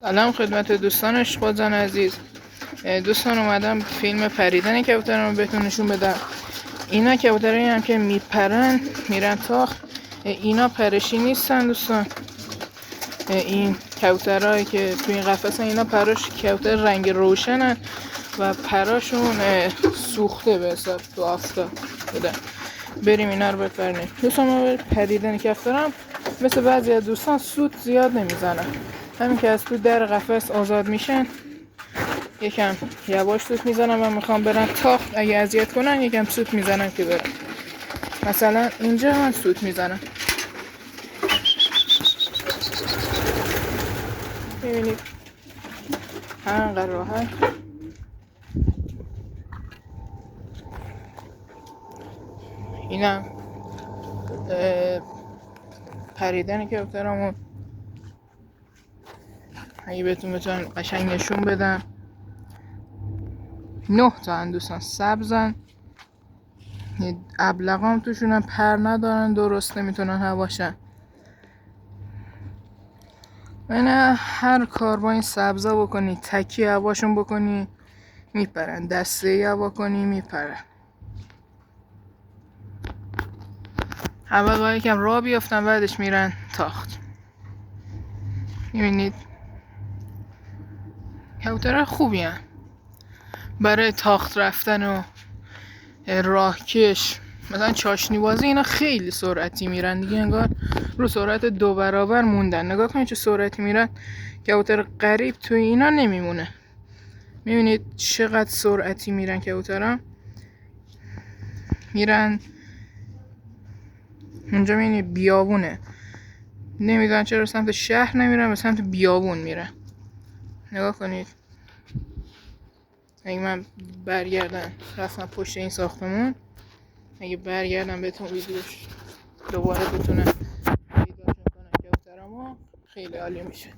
سلام خدمت دوستان اشقبازان عزیز. دوستان اومدم فیلم پریدن کبوتران رو بهتون نشون بدم. اینا کبوترایی هم که میپرن میرن تاخت، اینا پرشی نیستن دوستان. این کبوترهایی که تو این قفسن اینا پراش کبوتر رنگ روشنن و پراشون سوخته به حساب تو آفتاب بودن. بریم اینا رو بپرنیم. دوستان ما پریدن کبوترام مثل بعضی از دوستان سوت زیاد نمیزنن، همین که از تو در قفس آزاد میشن یکم یواش سوت میزنن و میخوام برن تاخت. اگه اذیت کنن یکم سوت میزنن که برن. مثلا اینجا من سوت میزنم، میبینید همینقدر راحت. اینم پریدن کبوترامون. اگه بهتون بتونم قشنگ نشون بدم، 9 تا دوستان سبزن، ابلغام توشونن، پر ندارن، درست نمیتونن هواشن. نه هر کار با این سبزا بکنی، تکی هواشون بکنی میپرن، دسته هوا کنی میپرن. اول یکم راه بیافتن بعدش میرن تاخت. میبینید کبوترها خوبی هن برای تاخت رفتن و راهکش. مثلا چاشنی بازی اینا خیلی سرعتی میرن دیگه، انگار رو سرعت 2 برابر موندن. نگاه کنید چه سرعتی میرن. کبوتر غریب توی اینا نمیمونه. میبینید چقدر سرعتی میرن کبوترها. میرن اونجا، میبینید بیابونه، نمیدونن چرا سمت شهر نمیرن، به سمت بیابون میرن. نگاه کنید. اگه من برگردم رفتم پشت این ساختمون، اگه برگردم بهتون ویدیوش دوباره بتونم پیداشون کنم کبوترامو، خیلی عالی میشه.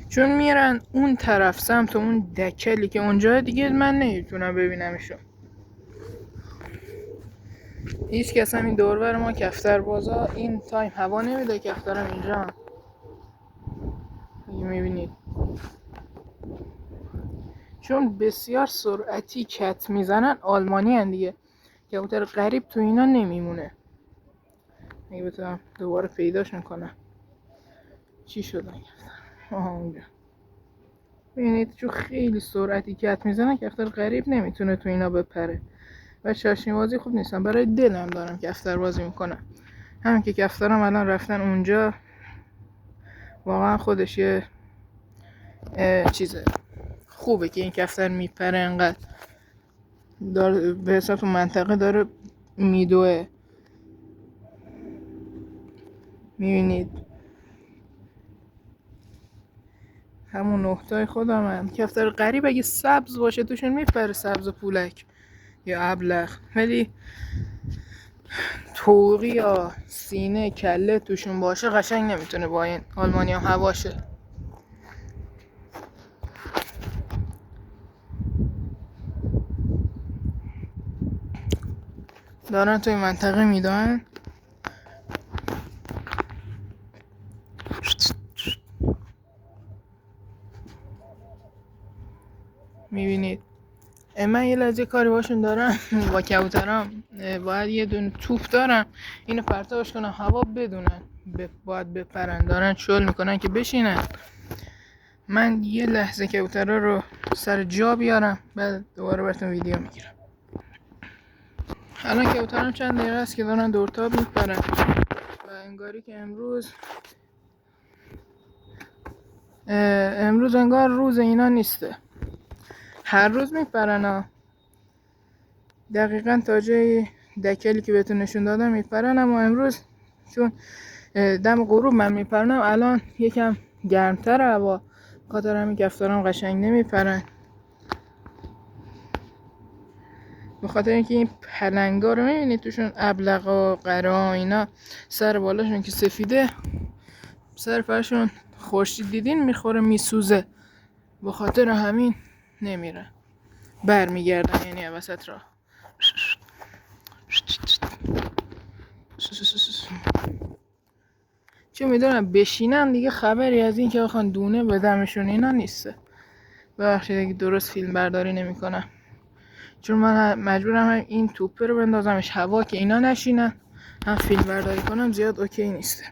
چون میرن اون طرف سمت اون دکلی که اونجا دیگه من نمیتونم ببینمشون. هیچ کس هم این دوربر ما کفتر بازا این تایم هوا نمیده. کفترم اینجا میبینید چون بسیار سرعتی کت میزنن. آلمانی هن دیگه، کبوتر غریب تو اینا نمیمونه. اگه بتونم دوباره پیداشون کنم. چی شدن کفتر؟ اونجا ببینید چون خیلی سرعتی کت میزنن، کفتر غریب نمیتونه تو اینا بپره و چاشنی بازی خوب نیستن. برای دلم دارم کفتر بازی میکنم. همین که کفترم الان رفتن اونجا، واقعا خودش یه چیزه خوبه که این کفتر میپره انقدر داره به حساب تو منطقه داره میدوه. میبینید همون نقطای خودم هم. کفتر غریب اگه سبز باشه توشون میپره، سبز و پولک یا ابلغ، ولی توقی یا سینه کله توشون باشه قشنگ نمیتونه با این آلمانی هم هواشه. دارن توی منطقه میدن. میبینید من یه لحظه کاری باشون دارم با کبوترام. باید یه دونه توپ دارم، اینو پرتابش کنم هوا بدونن باید بپرن. دارن شل میکنن که بشینن. من یه لحظه کبوترها رو سر جا بیارم، بعد دوباره براتون ویدیو میگیرم. الان کبوترام چند دقیقه است که دارن دورتاب میپرن و انگاری که امروز انگار روز اینا نیسته. هر روز میپرن دقیقا تا جای دکلی که بهتون نشون دادم میپرن، اما امروز چون دم غروب من میپرنم الان یکم گرمتر هوا، خاطر همین کفترام قشنگ نمیپرن. به خاطر اینکه این پلنگا رو میبینید توشون ابلغا قرا اینا سر بالاشون که سفیده، سر فرشون خورشید دیدین میخوره میسوزه، به خاطر همین نمیره، برمیگردن یعنی وسط راه. چون میدونم بشینن دیگه خبری از این که بخوان دونه بدمشون اینا نیسته. ببخشید اگه درست فیلم برداری نمیکنم، چون من مجبورم هم این توپه رو بندازمش هوا که اینا نشینن، هم فیلم برداری کنم زیاد اوکی نیسته.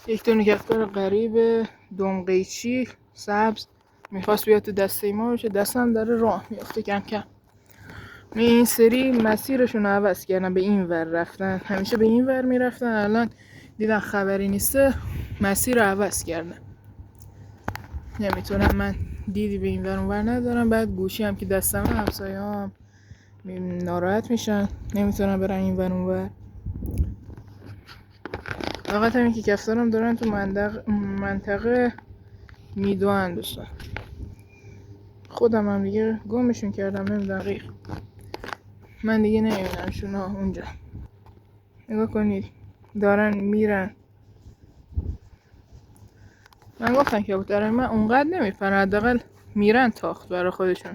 یک دونه کفتار غریب دمقیچی سبز میخواست بیاد تو دسته ما بشه، دستم داره راه میفته کم کم. این سری مسیرشون رو عوض کردن، به این ور رفتن، همیشه به این ور میرفتن، الان دیدن خبری نیسته مسیر رو عوض کردن. نمیتونم من دیدی به این ور اون ور ندارم، بعد گوشی هم که دستم همسایه هم ناراحت میشن، نمیتونم برن این ور اون ور. فقط همین که کفتارم دارن تو منطقه میدوان دوستان. خودم هم دیگه گمشون کردم، نمیدونم دقیق من دیگه نمیبینم شونا اونجا. نگاه کنید دارن میرن. من گفتم که دارن من اونقدر نمیپرن، حداقل میرن تاخت برای خودشون.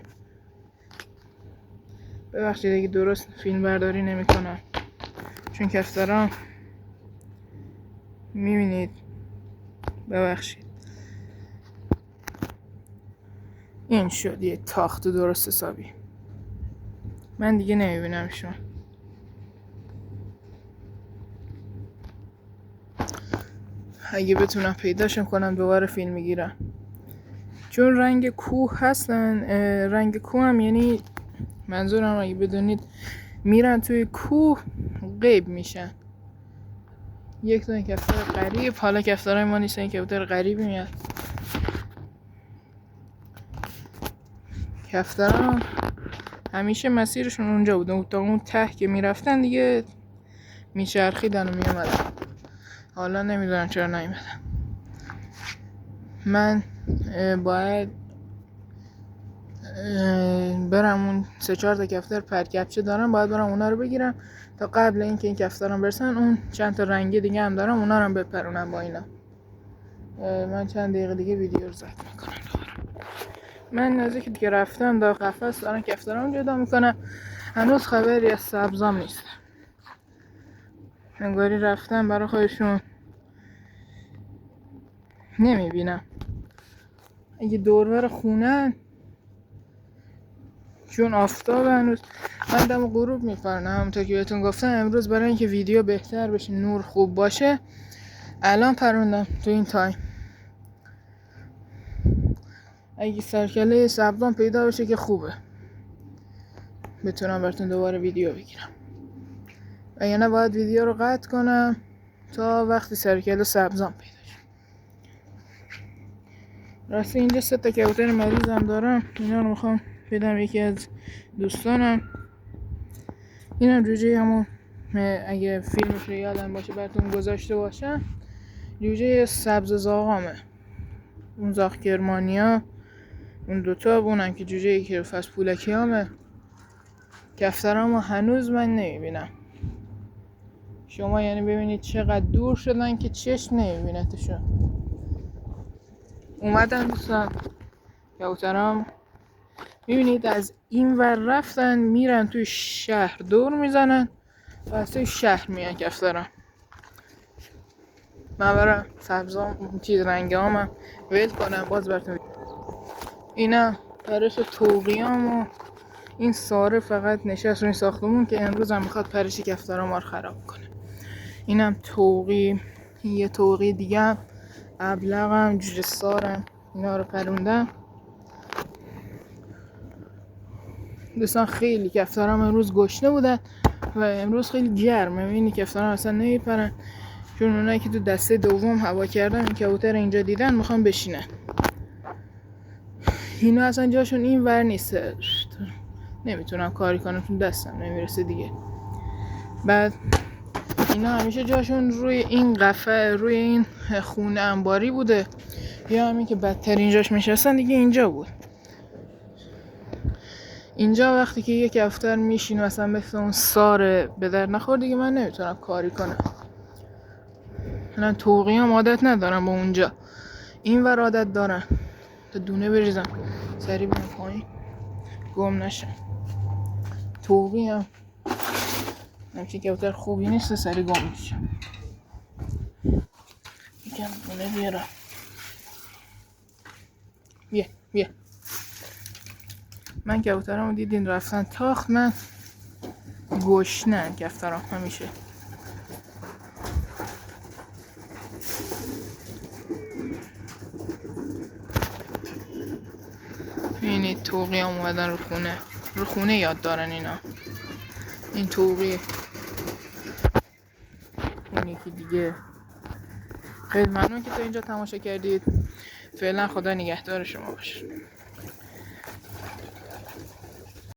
ببخشید اگه درست فیلم برداری نمیکنم، چون کفتران میبینید. ببخشید این شد یه تاخت درست حسابی. من دیگه نمیبینمشون. اگه بتونم پیداشون کنم دوباره فیلم میگیرم، چون رنگ کوه هستن. رنگ کوه هم یعنی منظورم اگه بدونید میرن توی کوه غیب میشن. یک دونه کفتر غریب، حالا کفترهای ما نیستن، کفتر غریبی میاد. کفترها همیشه مسیرشون اونجا بوده، تا اون ته که میرفتن دیگه میچرخیدن و میامدن. حالا نمیدونم چرا نیومدن. من باید برم اون 3-4 تا کفتر پرکپچه دارم، باید برم اونا رو بگیرم تا قبل اینکه این کفترام برسن. اون چند تا رنگی دیگه هم دارم، اونا رو هم بپرونم با اینا. من چند دقیقه دیگه ویدیو رو ضبط میکنم دوباره. من نزدیک دیگه رفتم دا قفس دارن کفترام جدا میکنم. هنوز خبری از سبزام نیست، انگاری رفتم برای خودشون نمیبینم. اگه دوربر خونن، چون آفتاب هنوز، من دم غروب میپرنم. همونطور که بهتون گفتم امروز برای اینکه ویدیو بهتر بشه، نور خوب باشه، الان پروندم تو این تایم. اگه سرکله سبزان پیدا بشه که خوبه، بتونم براتون دوباره ویدیو بگیرم. و یا نه باید ویدیو رو قطع کنم تا وقتی سرکله سبزان پیدا شه. راستی اینجا 3 تا کبوتر مریضم دارم، اینا رو میخوام بدم یکی از دوستانم. اینم جوجه همون اگه فیلمش رو یادم باشه براتون گذاشته باشم، جوجه سبز زاغامه. اون زاغ کرمانیا، اون دوتا، اونم که جوجه که فصل پولکی همه. کفترامو هنوز من نمیبینم. شما یعنی ببینید چقدر دور شدن که چشم نمیبینتشون. اومدن دوستان کبوترام، میبینید از این ور رفتن میرن توی شهر دور میزنن و از توی شهر میان کفترام. من برم سبزام چیز رنگامم ول کنم باز براتون. اینا پرش توقیام و این ساره فقط نشست روی ساختمون که امروز هم میخواد پرش کفترام رو خراب کنه. اینم توقی، یه توقی دیگه هم ابلغم، جوجه سارم، اینا رو پروندم. دوستان خیلی کفترام امروز گشنه بودن و امروز خیلی گرمه. میبینی کفترام اصلا نمیپرن، چون اونایی که تو دسته دوم هوا کردن این کبوتر اینجا دیدن میخوان بشینن. اینا اصلا جاشون این ور نیست، نمیتونم کاری کنم چون دستم نمیرسه دیگه. بعد اینا همیشه جاشون روی این قفه، روی این خونه انباری بوده، یا همین که بدترین جاش میشستن دیگه اینجا بود. اینجا وقتی که یک کفتر میشین مثلا مثل اون ساره به در نخور دیگه من نمیتونم کاری کنم. من توقی هم عادت ندارم با اونجا، این ور عادت دارم. تا دونه بریزم سری بیام پایین گم نشم. توقی هم همچین کبوتر خوبی نیست، سری گم میشه. یکم خونه بیارم. بیا من کبوترامو دیدین رفتن تاخت، من گشنن کفترام همیشه. ببینید توقی هم اومدن رو خونه یاد دارن اینا. این توقی، اون یکی دیگه. خیلی ممنون که تا اینجا تماشا کردید. فعلا خدا نگهدار شما باشه.